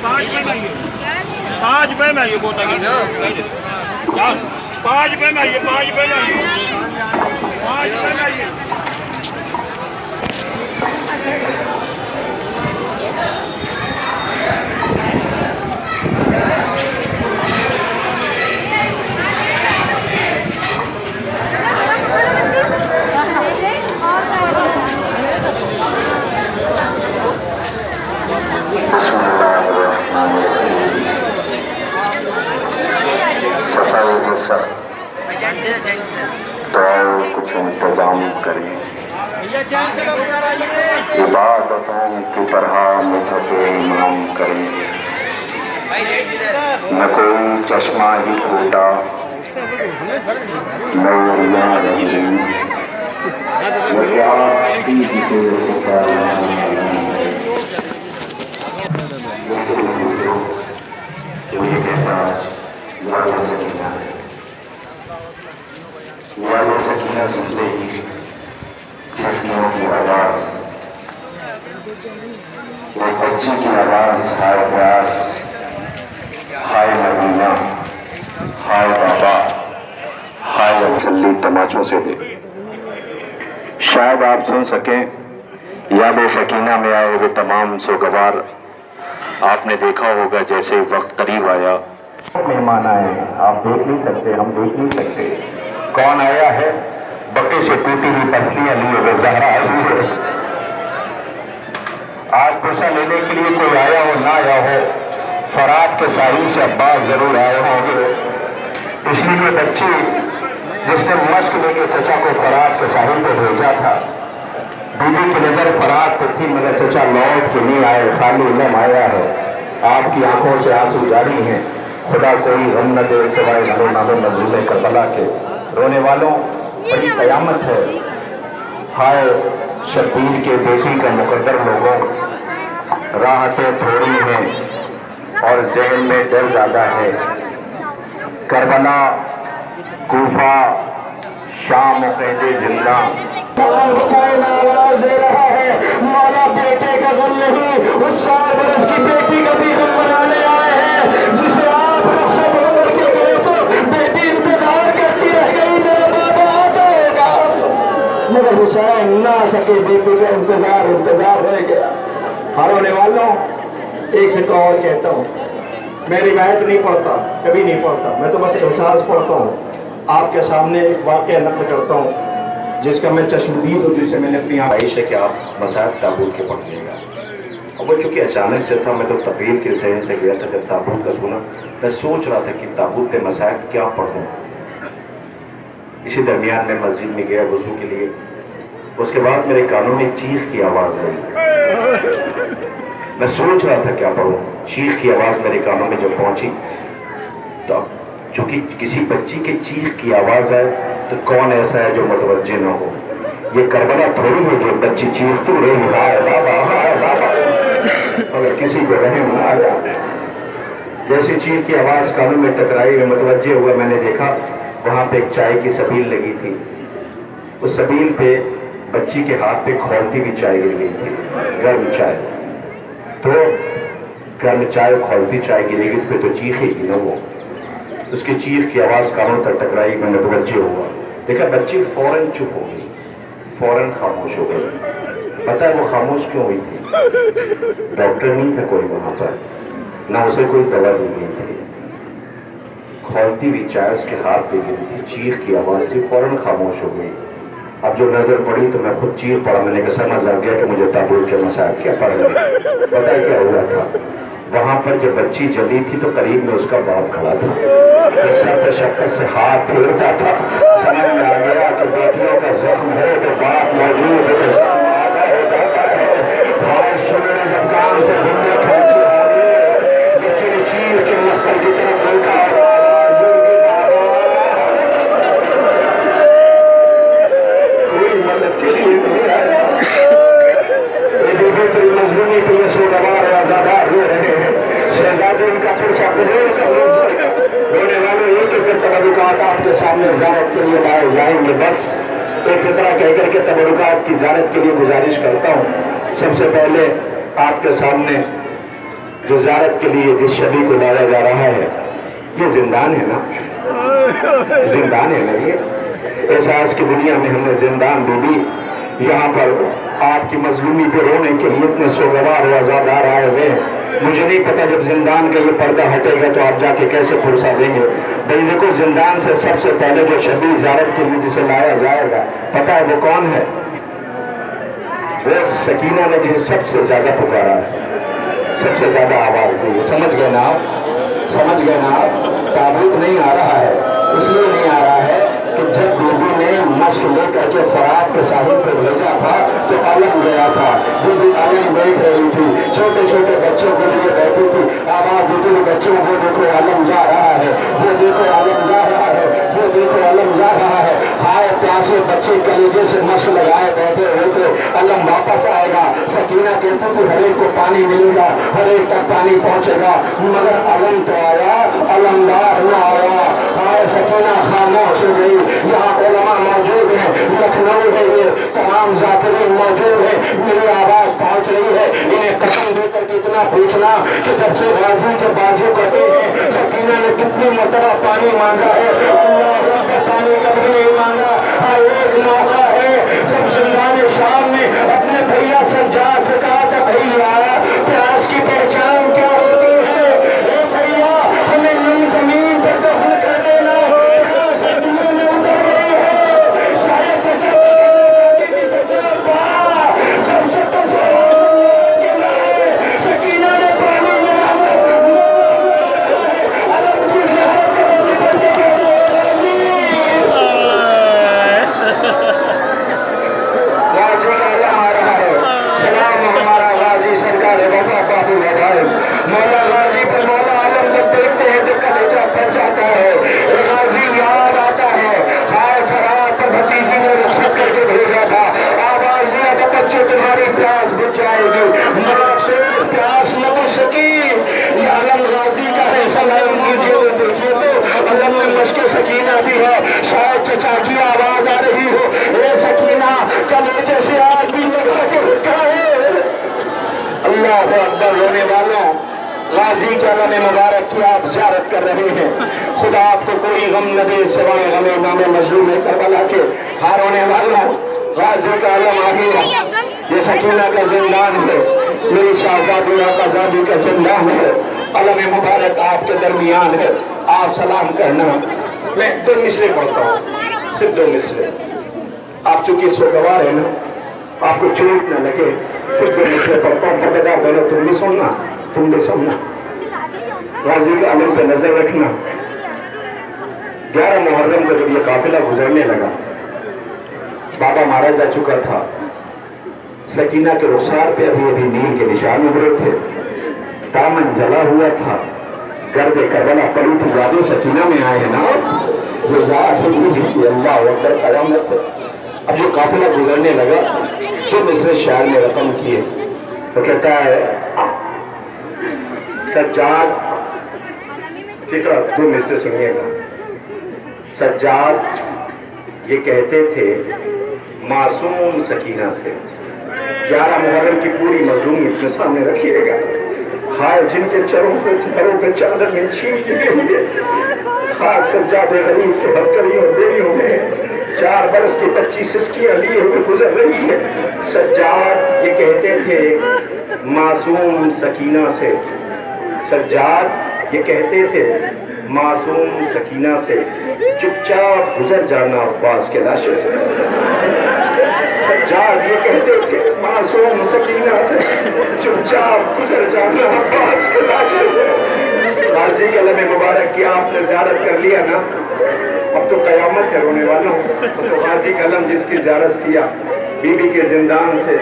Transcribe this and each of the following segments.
پانچ پہ میں یہ بوتا پانچ پہ میں یہ پانچ پہ میں یہ صفائی کے سخت تو کچھ انتظام کریں، عبادتوں کی طرح مجھے امام کریں، نہ کوئی چشمہ ہی پھوٹا نوریاں رہیں، مجھے کہتا آج والد سکینہ ہے، والد سکینہ سنتے ہی سسیوں کی آواز، ایک بچی کی آواز، ہائے پیاس، ہائے مدینہ، ہائے بابا، ہائے تسلی تماچوں سے دے۔ شاید آپ سن سکیں یاد سکینہ میں آئے وہ تمام سوگوار، آپ نے دیکھا ہوگا جیسے وقت قریب آیا، مہمان آئے ہیں، آپ دیکھ نہیں سکتے، ہم دیکھ نہیں سکتے، کون آیا ہے؟ بکے سے ٹوٹی ہوئی پتلیاں لیے ہوئے زہرا آئی ہے۔ آج بوسہ لینے کے لیے کوئی آیا ہو نہ آیا ہو، فرات کے ساحل سے عباس ضرور آئے ہوں گے، اس لیے بچی جس نے مشق لے کے چچا کو فرات کے ساحل پہ بھیجا تھا، بیوی کی نظر فرات پہ تھی مگر چچا لوٹ کے نہیں آئے، خالی علم آیا ہے، آپ کی آنکھوں سے آنسو جاری ہیں، خدا کوئی غم نہ دے سوائے نظر کربلا کے، رونے والوں بڑی قیامت ہے، ہائے شبیر کے بیٹی کا مقدر لوگوں، راحتیں تھوڑی ہیں اور ذہن میں ڈر زیادہ ہے، کربلا کوفہ شام و قید زندہ حسین آواز دے رہا ہے، مولا بیٹے کا غم نہیں، اس 4 برس کی بیٹی کا بھی غم منانے آئے ہیں، جسے آپ رخصت ہو کر کے گئے تو بیٹی انتظار کرتی رہ گئی میرا بابا آتا ہوگا، مگر حسین نہ آ سکے، بیٹی کا انتظار رہ گیا۔ ہونے والوں ایک فقہ اور کہتا ہوں، میں روایت نہیں پڑھتا، کبھی نہیں پڑھتا، میں تو بس احساس پڑھتا ہوں، آپ کے سامنے ایک واقعہ نقل کرتا ہوں جس کا میں چشمدید ہوں، جسے میں نے اپنی خواہش ہے کہ آپ مسائل تابوت کے پڑھ لیں گا، اور وہ چونکہ اچانک سے تھا، میں تو تقریر کے ذہن سے گیا تھا، جب تابوت کا سنا میں سوچ رہا تھا کہ تابوت کے مسائل کیا پڑھوں، اسی درمیان میں مسجد میں گیا وضو کے لیے، اس کے بعد میرے کانوں میں چیخ کی آواز آئی، میں سوچ رہا تھا کیا پڑھوں، چیخ کی آواز میرے کانوں میں جب پہنچی تو اب چونکہ کسی بچی کے چیخ کی آواز آئے تو کون ایسا ہے جو متوجہ نہ ہو، یہ کربلا تھوڑی ہے جو بچی چیختی رہی ہائے بابا ہائے بابا، اگر کسی کو رحم نہ آیا، جیسی چیخ کی آواز کانوں میں ٹکرائی، میں متوجہ ہوا، میں نے دیکھا وہاں پہ ایک چائے کی سبیل لگی تھی، اس سبیل پہ بچی کے ہاتھ پہ کھولتی بھی چائے گر گئی تھی، گرم چائے، تو گرم چائے کھولتی چائے گرے گی پہ تو چیخے گی نہ وہ، اس کی چیخ کی آواز کانوں تک ٹکرائی، میں متوجہ ہوا، دیکھا بچی فوراً چپ ہو گئی، فوراً خاموش ہو گئی، پتہ ہے وہ خاموش کیوں ہوئی تھی؟ ڈاکٹر نہیں تھا کوئی وہاں پر، نہ اسے کوئی دوا دی گئی تھی، کھولتی ہوئی چائے اس کے ہاتھ پہ گری تھی، چیخ کی آواز سے فوراً خاموش ہو گئی، اب جو نظر پڑی تو میں خود چیخ پڑا، میں نے کہا سمجھ آ گیا کہ مجھے تابوت کے مسائل کیا پڑھنے، پتہ ہے کیا ہوا تھا؟ وہاں پر جب بچی جلی تھی تو قریب میں اس کا باپ کھڑا تھا، سر پہ شفقت سے ہاتھ پھیرتا تھا، سمجھ میں آ گیا کہ بیٹیوں کا زخم ہے تو باپ موجود ہے تو زخم آدھا ہو جاتا ہے، بھائی سنے جب کام سے دنیا کھینچی آگے، بچی نے چیخ کے مختل کی طرف دیکھا، کوئی مدد کے لیے نہیں آیا، مظلومی کے لیے سوگوار آزادار ہو رہے ہیں، شہزادے ان کا پرچہ قبول کر لیجیے، رونے والے ایک ایک تبرکات آپ کے سامنے زیارت کے لیے لائے جائیں گے، بس ایک فطرہ کہہ کر کے تبرکات کی زیارت کے لیے گزارش کرتا ہوں، سب سے پہلے آپ کے سامنے جو زیارت کے لیے جس شبی کو لایا جا رہا ہے یہ زندان ہے نا، زندان ہے نا، یہ احساس کی دنیا میں ہم نے زندان بی بی یہاں پر آپ کی مظلومی پہ رونے کے لیے اتنے سوگوار و عزادار آئے ہوئے ہیں. مجھے نہیں پتا جب زندان کا یہ پردہ ہٹے گا تو آپ جا کے کیسے پھرسا دیں گے. بھئی دیکھو زندان سے سب سے پہلے جو شبی زیارت کے لیے جسے لایا جائے گا پتا ہے وہ کون ہے؟ وہ سکینہ نے جسے سب سے زیادہ پکارا ہے، سب سے زیادہ آواز دی. سمجھ گئے نا آپ؟ سمجھ گئے نا آپ؟ تابوت نہیں آ رہا ہے، اس لیے نہیں آ رہا ہے کہ جب بی بی نے مشق لے کر کے فرات کے ساحل پہ بھیجا تھا تو علم گیا تھا. بی بی علم دیکھ رہی تھی، چھوٹے چھوٹے بچوں کے لیے بیٹھی تھی، آواز دیتی تھی بچوں وہ دیکھو علم جا رہا ہے، وہ دیکھو علم جا رہا ہے، وہ دیکھو علم جا رہا ہے. ہائے پیاسے بچے کلیجے سے مشق لگائے بیٹھے ہوئے تھے، علم واپس آئے گا. سکینہ کہتی تھی ہر ایک کو پانی ملے گا، ہر ایک تک پانی پہنچے گا، مگر علم تو آیا، علمدار نہ آیا. ہائے سکینہ خاموش ہو گئی. یہاں علماء موجود ہیں، لکھنؤ ہے یہ، تمام ذاکرین موجود ہیں، میری آواز پہنچ رہی ہے. انہیں قسم دے کر کے اتنا پوچھنا کہ جب سے غازی کے بازو کٹے ہیں سکینہ نے کتنی مرتبہ پانی مانگا ہے؟ اللہ رب پانی کبھی نہیں مانگا. ایک موقع ہے جب زندان شام میں اپنے بھیا سجاد سے کہا تھا بھیا پیاس کی پہچان کیا ہوتی ہے؟ اے بھیا ہمیں نم زمین پر دفن کر دینا، پیاس دنیا میں اتر گئی ہے. شاید چچا کہنا چاہتی تھی چچا با جب سے تجھے کے لائے سکینہ نے پانی لیا علم کی زیارت کرنے پڑتی کہ غازی کا علم آ رہا ہے. سلام ہمارا غازی سرکار وفا بابو وفائز مولا غازی پر مولا عالم جب دیکھتے ہیں تو کلیجہ پھٹ جاتا ہے. غازی یاد آتا ہے، ہائے فرات پر بھتیجی نے رخصت کر کے بھیجا تھا، آواز دیا تھا بچے تمہاری پیاس بجھ جائے گی، مگر افسوس پیاس نہ بجھ سکی. یہ علم غازی کا ہے. سلام کیجیے دیکھیے تو علم میں مشق سکینہ بھی ہے. شاید چچا کی آواز آ رہی ہو، اے سکینہ کلیجے سے آگ بھی لگا کے رکھا ہے. اللہ اکبر. رونے والوں غازی کے علم مبارک کی آپ زیارت کر رہے ہیں. خدا آپ کو کوئی غم نہ دے سوائے غم امام مظلوم کربلا کے. ہاں رونے والوں غازی کا علم آ گیا. یہ سکینہ کا زندان ہے، میری شہزادی آقا زادی کا زندان ہے. علم مبارک آپ کے درمیان ہے، آپ سلام کرنا. میں 2 مصرے پڑھتا ہوں، صرف 2 مصرے. آپ چونکہ سوگوار ہیں نا، آپ کو چوٹ نہ لگے، صرف 2 مصرے پڑھتا ہوں. پردہ بولو تم بھی سننا، تم بھی سننا. غازی کے علم پہ نظر رکھنا. 11 محرم کو جب یہ قافلہ گزرنے لگا، بابا مارا جا چکا تھا، سکینہ کے رخسار پہ ابھی نیل کے نشان ابھرے تھے، دامن جلا ہوا تھا، گرد کربلا پڑی تھی. زیادہ سکینہ میں آئے ہیں نا یہ یاد ہے. اللہ اکبر قیامت. اب یہ قافلہ گزرنے لگا تو مصرے شاعر نے رقم کیے. وہ کہتا ہے سجاد، فکر 2 مصرے سنیے گا. سجاد یہ کہتے تھے معصوم سکینہ سے. 11 محرم کی پوری مظلومی اپنے سامنے رکھیے گا. ہائے جن کے چروں پہ چادر میں چھین کی گئی ہے. خاص سجاد غریب کے بکریوں بیڑیوں میں 4 برس کی 25 سسکیاں لیے ہوئے گزر رہی ہے. سجاد یہ کہتے تھے معصوم سکینہ سے. سجاد یہ کہتے تھے معصوم سکینہ سے چپ چاپ گزر جانا عباس کے لاشے سے. سجاد یہ کہتے تھے معصوم سکینہ سے چپ چاپ گزر جانا عباس کے لاشے سے. غازی کے علم مبارک کی آپ نے زیارت کر لیا نا، اب تو قیامت ہے رونے والوں. تو غازی کا علم جس کی زیارت کیا، بی بی کے زندان سے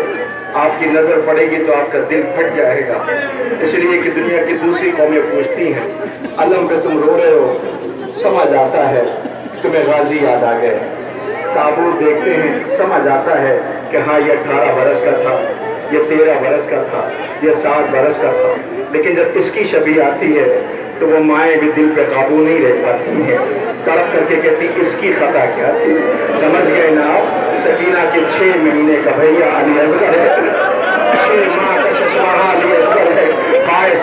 آپ کی نظر پڑے گی تو آپ کا دل پھٹ جائے گا. اس لیے کہ دنیا کی دوسری قومیں پوچھتی ہیں علم پہ تم رو رہے ہو، سمجھ آتا ہے تمہیں غازی یاد آ گئے. تابوت دیکھتے ہیں سمجھ آتا ہے کہ ہاں یہ 18 برس کا تھا، یہ 13 برس کا تھا، یہ 7 برس کا تھا. لیکن جب اس کی شبیہ آتی ہے تو وہ مائیں بھی دل پہ قابو نہیں رہ پاتی ہیں، تڑپ کر کے کہتی اس کی خطا کیا تھی. سمجھ گئے نا آپ؟ سکینہ کے 6 مہینے کا بھیا علی اصغر ہے، 6 ماہ کا چچا علی اصغر ہے.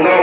9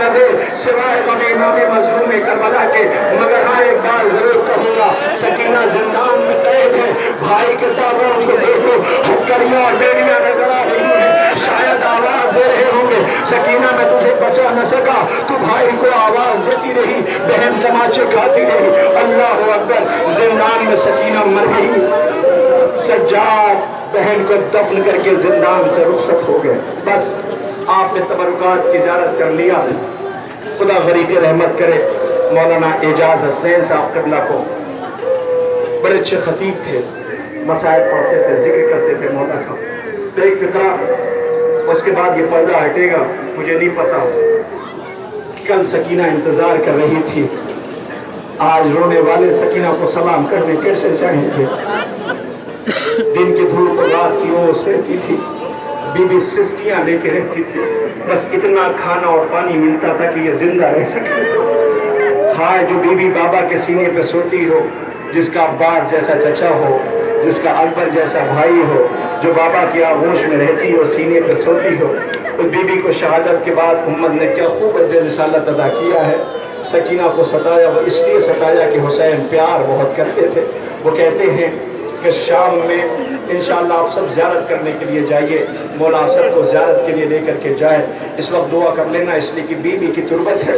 نہ دے سوائے غم امام مظلوم کربلا کے، مگر ہاں ایک بار ضرور کہوں گا، سکینہ زندان میں قید ہے، بھائی کے تابوت کو دیکھو، ہتکڑیاں اور بیڑیاں نظر آ رہی ہیں، شاید آواز دے رہے ہوں گے سکینہ میں تجھے بچا نہ سکا، تو بھائی کو آواز دیتی رہی، بہن تماچے کھاتی رہی، اللہ اکبر، زندان میں سکینہ مر گئی، سجاد بہن کو دفن کر کے زندان سے رخصت ہو گئے۔ بس آپ نے تبرکات کی زیارت کر لیا، خدا غریق رحمت کرے مولانا اعجاز حسنین صاحب قبلہ کو، بڑے اچھے خطیب تھے، مسائل پڑھتے تھے، ذکر کرتے تھے مولا کا۔ تو ایک فقرہ، اس کے بعد یہ پردہ ہٹے گا، مجھے نہیں پتا، کل سکینہ انتظار کر رہی تھی، آج رونے والے سکینہ کو سلام کرنے کیسے چاہیں گے؟ دن کی دھوپ رات کی اوس رہتی تھی، بی بی سسکیاں لے کے رہتی تھی، بس اتنا کھانا اور پانی ملتا تھا کہ یہ زندہ رہ سکے۔ ہائے جو بی بی بابا کے سینے پہ سوتی ہو، جس کا عباس جیسا چچا ہو، جس کا اکبر جیسا بھائی ہو، جو بابا کی آغوش میں رہتی ہو، سینے پہ سوتی ہو، اس بی بی کو شہادت کے بعد امت نے کیا خوب اجر رسالت ادا کیا ہے۔ سکینہ کو ستایا، وہ اس لیے ستایا کہ حسین پیار بہت کرتے تھے۔ وہ کہتے ہیں کہ شام میں انشاءاللہ آپ سب زیارت کرنے کے لیے جائیے، مولا آپ سب کو زیارت کے لیے لے کر کے جائے، اس وقت دعا کر لینا، اس لیے کہ بی بی کی تربت ہے،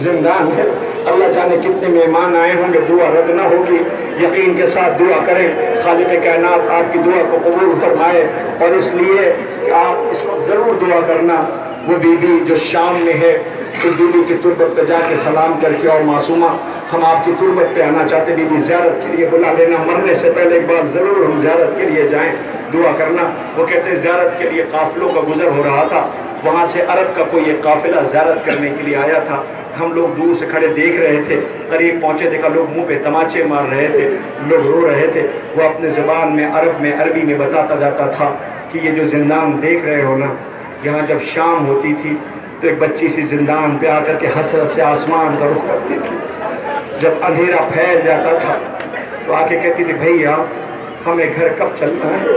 زندان ہے، اللہ جانے کتنے مہمان آئے ہوں گے، دعا رد نہ ہوگی، یقین کے ساتھ دعا کریں، خالق کائنات آپ کی دعا کو قبول فرمائے، اور اس لیے کہ آپ اس وقت ضرور دعا کرنا، وہ بی بی جو شام میں ہے، اس بی بی کی تربت پہ جا کے سلام کر کے، اور معصومہ ہم آپ کی تربت پہ آنا چاہتے، بی بی زیارت کے لیے بلا لینا، مرنے سے پہلے ایک بار ضرور ہم زیارت کے لیے جائیں، دعا کرنا۔ وہ کہتے ہیں زیارت کے لیے قافلوں کا گزر ہو رہا تھا، وہاں سے عرب کا کوئی ایک قافلہ زیارت کرنے کے لیے آیا تھا، ہم لوگ دور سے کھڑے دیکھ رہے تھے، قریب پہنچے دیکھا لوگ منہ پہ تماچے مار رہے تھے، لوگ رو رہے تھے، وہ اپنے زبان میں عربی میں بتاتا جاتا تھا کہ یہ جو زندان دیکھ رہے ہو نا، یہاں جب شام ہوتی تھی تو ایک بچی سی زندان پہ آ کر کے حسرت سے آسمان کا رخ کرتی تھی، جب اندھیرا پھیل جاتا تھا تو آ کے کہتی تھی بھیا ہمیں گھر کب چلنا ہے،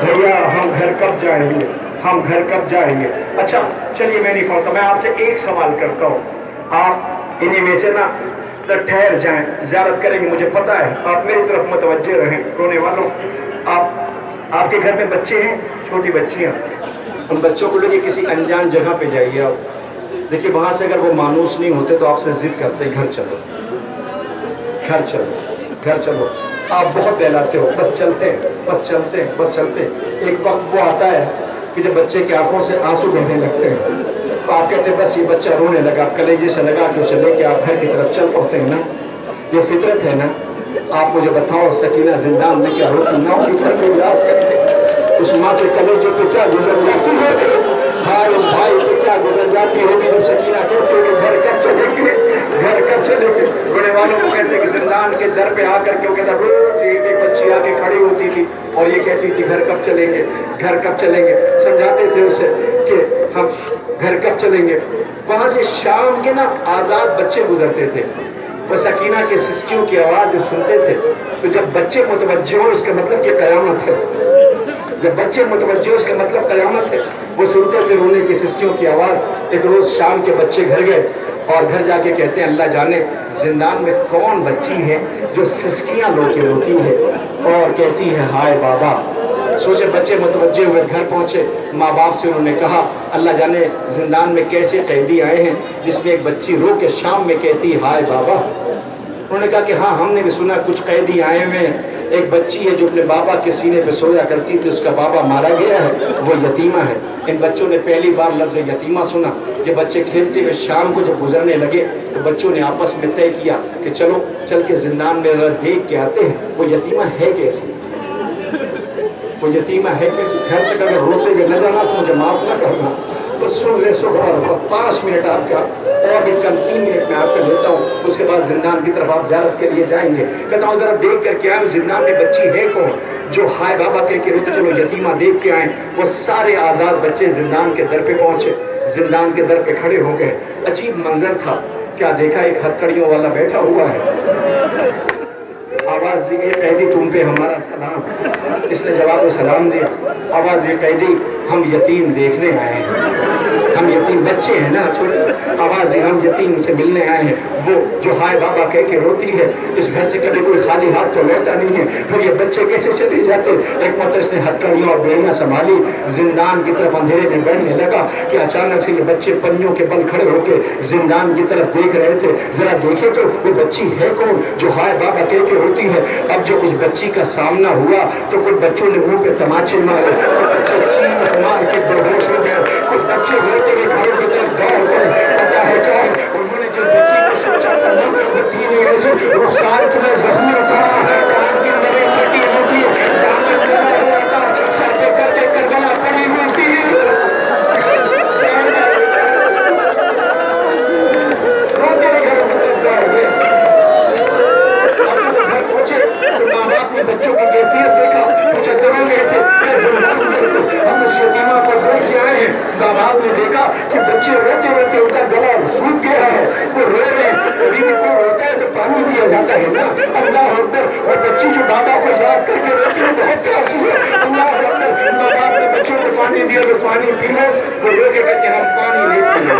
بھیا ہم گھر کب جائیں گے، ہم گھر کب جائیں گے۔ اچھا چلیے میں نہیں پڑھتا، میں آپ سے ایک سوال کرتا ہوں، آپ انہیں میں سے نا ٹھہر جائیں، زیارت کریں گے، مجھے پتا ہے آپ میری طرف متوجہ رہیں، رونے والوں، آپ کے گھر میں بچے ہیں، چھوٹی بچیاں، ان بچوں کو لے کے کسی انجان جگہ پہ جائیے آپ، دیکھیے وہاں سے اگر وہ مانوس نہیں ہوتے تو آپ سے ضد کرتے گھر چلو، گھر چلو، گھر چلو، آپ بہت بہلاتے ہو، بس چلتے ہیں، بس چلتے ہیں، بس چلتے ہیں۔ ایک وقت وہ آتا ہے کہ جب بچے کی آنکھوں سے آنسو بہنے لگتے ہیں تو آپ کہتے ہیں بس یہ بچہ رونے لگا، کلیجے سے لگا کے اسے لے کے آپ گھر کی طرف چل پڑتے ہیں نا، یہ فطرت ہے نا۔ آپ مجھے بتاؤ سکینہ زندان میں کیا روتی نہ ہوتی، گھر کو یاد کرتے اس ماں کے کلیجے پہ کیا گزر جاتی ہوگی، بھائی اس بھائی پہ کیا گزر جاتی ہوگی جو سکینہ کہتے ہیں کہ گھر کب چلیں گے، گھر کب چلیں گے۔ رونے والوں کو کہتے ہیں کہ زندان کے در پہ آ کر کے وہ کہتا روز ایک بچی آ کے کھڑی ہوتی تھی اور یہ کہتی تھی گھر کب چلیں گے، گھر کب چلیں گے، سمجھاتے تھے اسے کہ ہم گھر کب چلیں گے۔ وہاں سے شام کے نا آزاد بچے گزرتے تھے، وہ سکینہ کے سسکیوں کی آواز جو سنتے تھے تو جب بچے متوجہ ہو اس کا مطلب کہ قیامت ہے، جب بچے متوجہ ہو اس کا مطلب قیامت ہے، وہ سنتے تھے رونے کی سسکیوں کی آواز۔ ایک روز شام کے بچے گھر گئے اور گھر جا کے کہتے ہیں اللہ جانے زندان میں کون بچی ہے جو سسکیاں لو کے روتی ہے اور کہتی ہے ہائے بابا۔ سوچے بچے متوجہ ہوئے، گھر پہنچے، ماں باپ سے انہوں نے کہا اللہ جانے زندان میں کیسے قیدی آئے ہیں جس میں ایک بچی رو کے شام میں کہتی ہائے بابا۔ انہوں نے کہا کہ ہاں ہم نے بھی سنا کچھ قیدی آئے ہوئے ہیں، ایک بچی ہے جو اپنے بابا کے سینے پہ سویا کرتی تھی، اس کا بابا مارا گیا ہے، وہ یتیمہ ہے۔ ان بچوں نے پہلی بار لفظ یتیمہ سنا۔ یہ بچے کھیلتے ہوئے شام کو جب گزرنے لگے تو بچوں نے آپس میں طے کیا کہ چلو چل کے زندان میں دیکھ کے آتے ہیں وہ یتیمہ ہے کیسی، وہ یتیمہ ہے کیسی۔ گھر تک اگر روتے ہوئے نہ جانا تو مجھے معاف نہ کرنا، بس سن لے سو بڑا 5 منٹ آپ کا اور بھی کم 3 منٹ میں آپ کا لیتا ہوں، اس کے بعد زندان کی طرف آپ زیارت کے لیے جائیں گے۔ کہتا ہوں ذرا دیکھ کر کے آئیں زندان میں بچی ہے کون جو ہائے بابا کہہ کے روتے چلو یتیمہ دیکھ کے آئیں۔ وہ سارے آزاد بچے زندان کے در پہ پہنچے، زندان کے در پہ کھڑے ہو گئے۔ عجیب منظر تھا، کیا دیکھا ایک ہتکڑیوں والا بیٹھا ہوا ہے، آواز دی یہ قیدی تم پہ ہمارا سلام، اس نے جواب سلام دیا، آواز یہ قیدی ہم یتیم دیکھنے آئے ہیں۔ ہم یتیم بچے ہیں نا، آواز ہم یتیم سے ملنے آئے ہیں، وہ جو ہائے بابا کہہ کے روتی ہے، اس گھر سے کبھی کوئی خالی ہاتھ تو لوٹا نہیں ہے، پھر یہ بچے کیسے چلے جاتے؟ ایک مرتبہ اس نے ہتکڑیاں اور بیڑیاں سنبھالی، زندان کی طرف اندھیرے میں بڑھنے لگا کہ اچانک سے یہ بچے پنیوں کے بل کھڑے ہو کے زندان کی طرف دیکھ رہے تھے، ذرا دیکھے تو وہ بچی ہے کون جو ہائے بابا کہہ کے ہوتی ہے؟ اب جب اس بچی کا سامنا ہوا تو کچھ بچوں نے منہ پہ تماچے مارے، کچھ بچے چیخ مار کے بے ہوش ہو گئے، کچھ بچے روتے ہوئے گھروں کی طرف دوڑ گئے، پتا ہے کیا ہے؟ انہوں نے جو بچی کو سوچا تھا نا، وہ تین سے رخسار تمہیں زخمی تھا، کان کی نرے کٹی ہوتی، دامن جلا ہوا تھا، سر پہ کرتے کربلا پڑی ہوئی تھی، روتے ہوئے گھروں کی طرف دوڑ گئے۔ اب جب گھر پہنچے تو ماں باپ نے بچوں کی کیفیت دیکھا، مجھے کرو گے تھے ہم اس یتیمہ کو دیکھ کے آئے ہیں۔ ماں باپ نے دیکھا کہ بچے روتے روتے ان کا گلا سوکھ گیا ہے، وہ رو رہے ہیں، کبھی بھی کوئی روتا ہے تو پانی دیا جاتا ہے نا، اللہ اکبر، اور بچی جو بابا کو یاد کر کے روتی ہے بہت پیاسی ہے، اللہ اکبر، ماں باپ نے بچوں کو پانی دیا تو پانی پی لو، وہ رو کے کہتے ہم پانی نہیں پیے،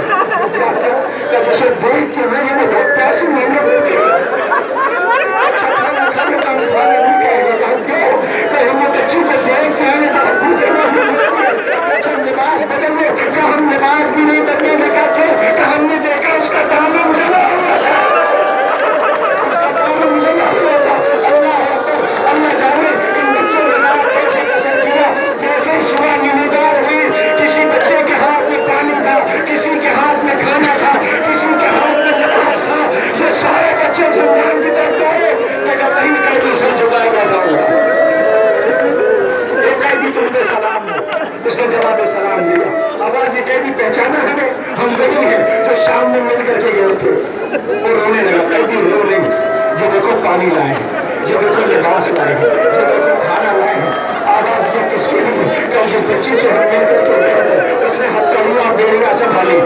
کیا کیا جسے دیکھ کے میں یہ بہت پیاسی محنت ہوتی ہے، اچھا کھانا کھانے کا ہم کھانے نہیں کہیں گے، کیوں کہ ہم بچی کو دیکھ کے آنے کا بھوکے لباس بدل لو، کہ ہم لباس بھی نہیں بدلنے لگا تھے کہ ہم نے دیکھا اس کا دامن جلا ہوا تھا، اس کا دامن جلا ہوا تھا، اللہ اکبر، اللہ جانے ان بچوں نے رات کیسے بسر کیا، جیسے صبح نمودار ہوئی، کسی بچے کے ہاتھ میں پانی تھا، کسی کے ہاتھ میں کھانا تھا، کسی کے ہاتھ میں لباس تھا، یہ سارے بچے زندان کی طرف دوڑے، لیکن کہیں قیدی سر جھکائے گا جاؤں گا، ایک قیدی تم نے سلام دیا، اس نے جواب سلام دیا، آواز یہ قیدی پہچانا ہمیں، ہم وہی ہیں جو شام میں مل کر کے گئے تھے، وہ رونے لگا، قیدی رو نہیں، یہ دیکھو پانی لائے ہیں، یہ دیکھو لباس لائے ہیں، یہ دیکھو کھانا لائے ہیں، آواز یہ کس کی ہے کہ جو بچی سے ہم مل کر کے گئے تھے، اس نے ہتھیلیاں بیڑیاں سنبھالی،